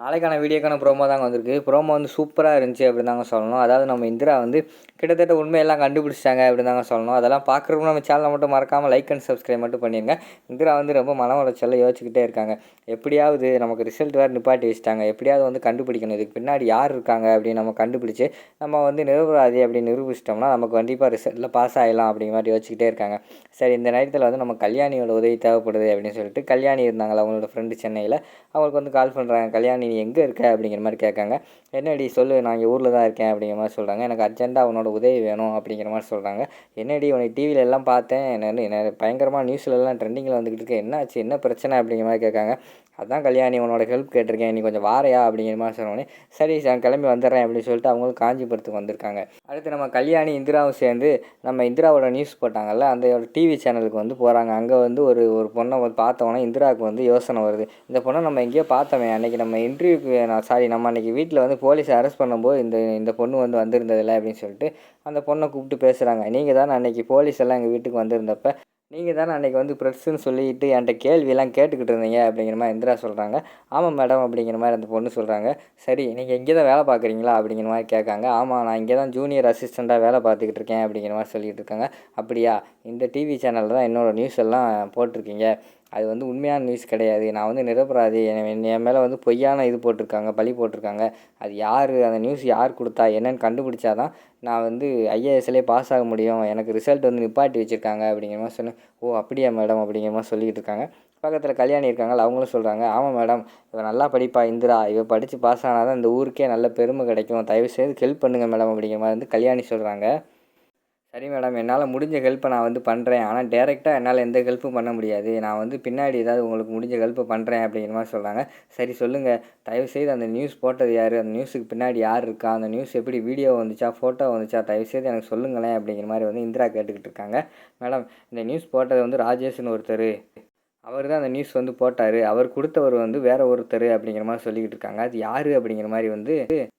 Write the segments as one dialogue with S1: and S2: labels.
S1: நாளைக்கான வீடியோக்கான ப்ரோமோ தாங்க வந்திருக்கு. ப்ரோமோ வந்து சூப்பரா இருந்துச்சு அப்படின்னு தாங்க சொல்லணும். அதாவது நம்ம இந்திரா வந்து கிட்டத்தட்ட உண்மையெல்லாம் கண்டுபிடிச்சிட்டாங்க அப்படின்னு தாங்க சொல்லணும். அதெல்லாம் பார்க்குறவங்க நம்ம சேனலை மட்டும் மறக்காமல் லைக் அண்ட் சப்ஸ்கிரைப் மட்டும் பண்ணிடுங்க. இந்திரா வந்து ரொம்ப மன உளைச்சல்ல யோசிச்சுக்கிட்டே இருக்காங்க. எப்படியாவது நமக்கு ரிசல்ட் வேறு நிப்பாட்டி வச்சுட்டாங்க. எப்படியாவது வந்து கண்டுபிடிக்கணும். இதுக்கு பின்னாடி யார் இருக்காங்க அப்படின்னு நம்ம கண்டுபிடிச்சி நம்ம வந்து நிரபராதி அப்படின்னு நிரூபிச்சிட்டோம்னா நமக்கு கண்டிப்பாக ரிசல்ட்டில் பாஸ் ஆகிடலாம் அப்படிங்கிற மாதிரி யோசிச்சுக்கிட்டே இருக்காங்க. சரி, இந்த நேரத்தில் வந்து நம்ம கல்யாணியோட உதவி தேவைப்படுது அப்படின்னு சொல்லிட்டு கல்யாணி இருந்தாங்களா அவங்களோட ஃப்ரெண்டு சென்னையில், அவங்களுக்கு வந்து கால் பண்ணுறாங்க. கல்யாணி நீ எங்கே இருக்க அப்படிங்கிற மாதிரி கேட்காங்க. என்னடி சொல்லு, நான் இங்கே ஊரில் தான் இருக்கேன் அப்படிங்கிற மாதிரி சொல்கிறாங்க. எனக்கு அர்ஜென்ட்டாக உன்னோட உதவி வேணும் அப்படிங்கிற மாதிரி சொல்கிறாங்க. என்னடி உனக்கு டிவியில் எல்லாம் பார்த்தேன், என்ன பயங்கரமாக நியூஸ்லலாம் ட்ரெண்டிங்கில் வந்துக்கிட்டு இருக்கு, என்ன ஆச்சு, என்ன பிரச்சனை அப்படிங்கிற மாதிரி கேட்காங்க. அதான் கல்யாணி உன்னோட ஹெல்ப் கேட்டிருக்கேன், நீ கொஞ்சம் வாரையா அப்படிங்கிற மாதிரி சொன்னோடனே சரி நான் கிளம்பி வந்துடுறேன் அப்படின்னு சொல்லிட்டு அவங்களும் காஞ்சிபுரத்துக்கு வந்திருக்காங்க. அடுத்து நம்ம கல்யாணி இந்திராவும் சேர்ந்து நம்ம இந்திராவோட நியூஸ் போட்டாங்கல்ல அந்த ஒரு டிவி சேனலுக்கு வந்து போகிறாங்க. அங்கே வந்து ஒரு ஒரு பொண்ணை வந்து பார்த்தோன்னே இந்திராவுக்கு வந்து யோசனை வருது. இந்த பொண்ணை நம்ம எங்கேயோ பார்த்தோமே, அன்றைக்கி நம்ம இன்டர்வியூக்கு நம்ம அன்றைக்கி வீட்டில் வந்து போலீஸ் அரெஸ்ட் பண்ணும்போது இந்த பொண்ணு வந்து வந்திருந்ததில்ல அப்படின்னு சொல்லிட்டு அந்த பொண்ணை கூப்பிட்டு பேசுகிறாங்க. நீங்கள் தானே அன்றைக்கி போலீஸ் எல்லாம் எங்கள் வீட்டுக்கு வந்திருந்தப்ப நீங்கள் தானே அன்றைக்கி வந்து ப்ரெஸ்ஸுன்னு சொல்லிட்டு என்கிட்ட கேள்வியெல்லாம் கேட்டுக்கிட்டு இருந்தீங்க அப்படிங்கிற மாதிரி இந்திரா சொல்கிறாங்க. ஆமாம் மேடம் அப்படிங்கிற மாதிரி அந்த பொண்ணு சொல்கிறாங்க. சரி, நீங்கள் இங்கே தான் வேலை பார்க்குறீங்களா அப்படிங்கிற மாதிரி கேட்காங்க. ஆமாம், நான் இங்கே தான் ஜூனியர் அசிஸ்டண்ட்டாக வேலை பார்த்துக்கிட்டு இருக்கேன் அப்படிங்கிற மாதிரி சொல்லிகிட்டு இருக்காங்க. அப்படியா, இந்த டிவி சேனலில் தான் என்னோடய நியூஸ் எல்லாம் போட்டிருக்கீங்க, அது வந்து உண்மையான நியூஸ் கிடையாது, நான் வந்து நிரபராதி, என் மேலே வந்து பொய்யான இது போட்டிருக்காங்க, பழி போட்டிருக்காங்க, அது யார், அந்த நியூஸ் யார் கொடுத்தா என்னென்னு கண்டுபிடிச்சா தான் நான் வந்து ஐஏஎஸ்லேயே பாஸ் ஆக முடியும், எனக்கு ரிசல்ட் வந்து நிப்பாட்டி வச்சுருக்காங்க அப்படிங்கிற மாதிரி சொன்னேன். ஓ அப்படியா மேடம் அப்படிங்கிற மாதிரி சொல்லிக்கிட்டு இருக்காங்க. பக்கத்தில் கல்யாணி இருக்காங்க, அவங்களும் சொல்கிறாங்க. ஆமாம் மேடம், இவ நல்லா படிப்பா இந்திரா, இவ படித்து பாஸ் ஆனால் தான் இந்த ஊருக்கே நல்ல பெருமை கிடைக்கும், தயவுசெய்து ஹெல்ப் பண்ணுங்கள் மேடம் அப்படிங்கிற மாதிரி வந்து கல்யாணி சொல்கிறாங்க. சரி மேடம், என்னால் முடிஞ்ச ஹெல்ப்பை நான் வந்து பண்ணுறேன், ஆனால் டேரெக்டாக என்னால் எந்த ஹெல்ப்பும் பண்ண முடியாது, நான் வந்து பின்னாடி ஏதாவது உங்களுக்கு முடிஞ்ச ஹெல்ப்பை பண்ணுறேன் அப்படிங்கிற மாதிரி சொல்கிறாங்க. சரி சொல்லுங்கள், தயவுசெய்து அந்த நியூஸ் போட்டது யார், அந்த நியூஸுக்கு பின்னாடி யார் இருக்கா, அந்த நியூஸ் எப்படி வீடியோ வந்துச்சா ஃபோட்டோ வந்துச்சா, தயவுசெய்து எனக்கு சொல்லுங்களேன் அப்படிங்கிற மாதிரி வந்து இந்திரா கேட்டுக்கிட்டு இருக்காங்க. மேடம், இந்த நியூஸ் போட்டது வந்து ராஜேஷ்னு ஒருத்தர், அவர் தான் அந்த நியூஸ் வந்து போட்டார், அவர் கொடுத்தவர் வந்து வேற ஒருத்தர் அப்படிங்கிற மாதிரி சொல்லிக்கிட்டு இருக்காங்க. அது யார் அப்படிங்கிற மாதிரி வந்து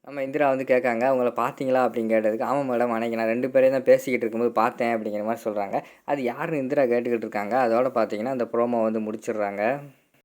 S1: நம்ம இந்திரா வந்து கேட்காங்க. அவங்கள பார்த்தீங்களா அப்படின்னு கேட்டதுக்கு ஆமாம் மேடம், அன்றைக்கி நான் 2 பேரையும் தான் பேசிக்கிட்டு இருக்கும்போது பார்த்தேன் அப்படிங்கிற மாதிரி சொல்கிறாங்க. அது யாருன்னு இந்திரா கேட்டுக்கிட்டு இருக்காங்க. அதோட பார்த்தீங்கன்னா அந்த ப்ரோமோ வந்து முடிச்சிடுறாங்க.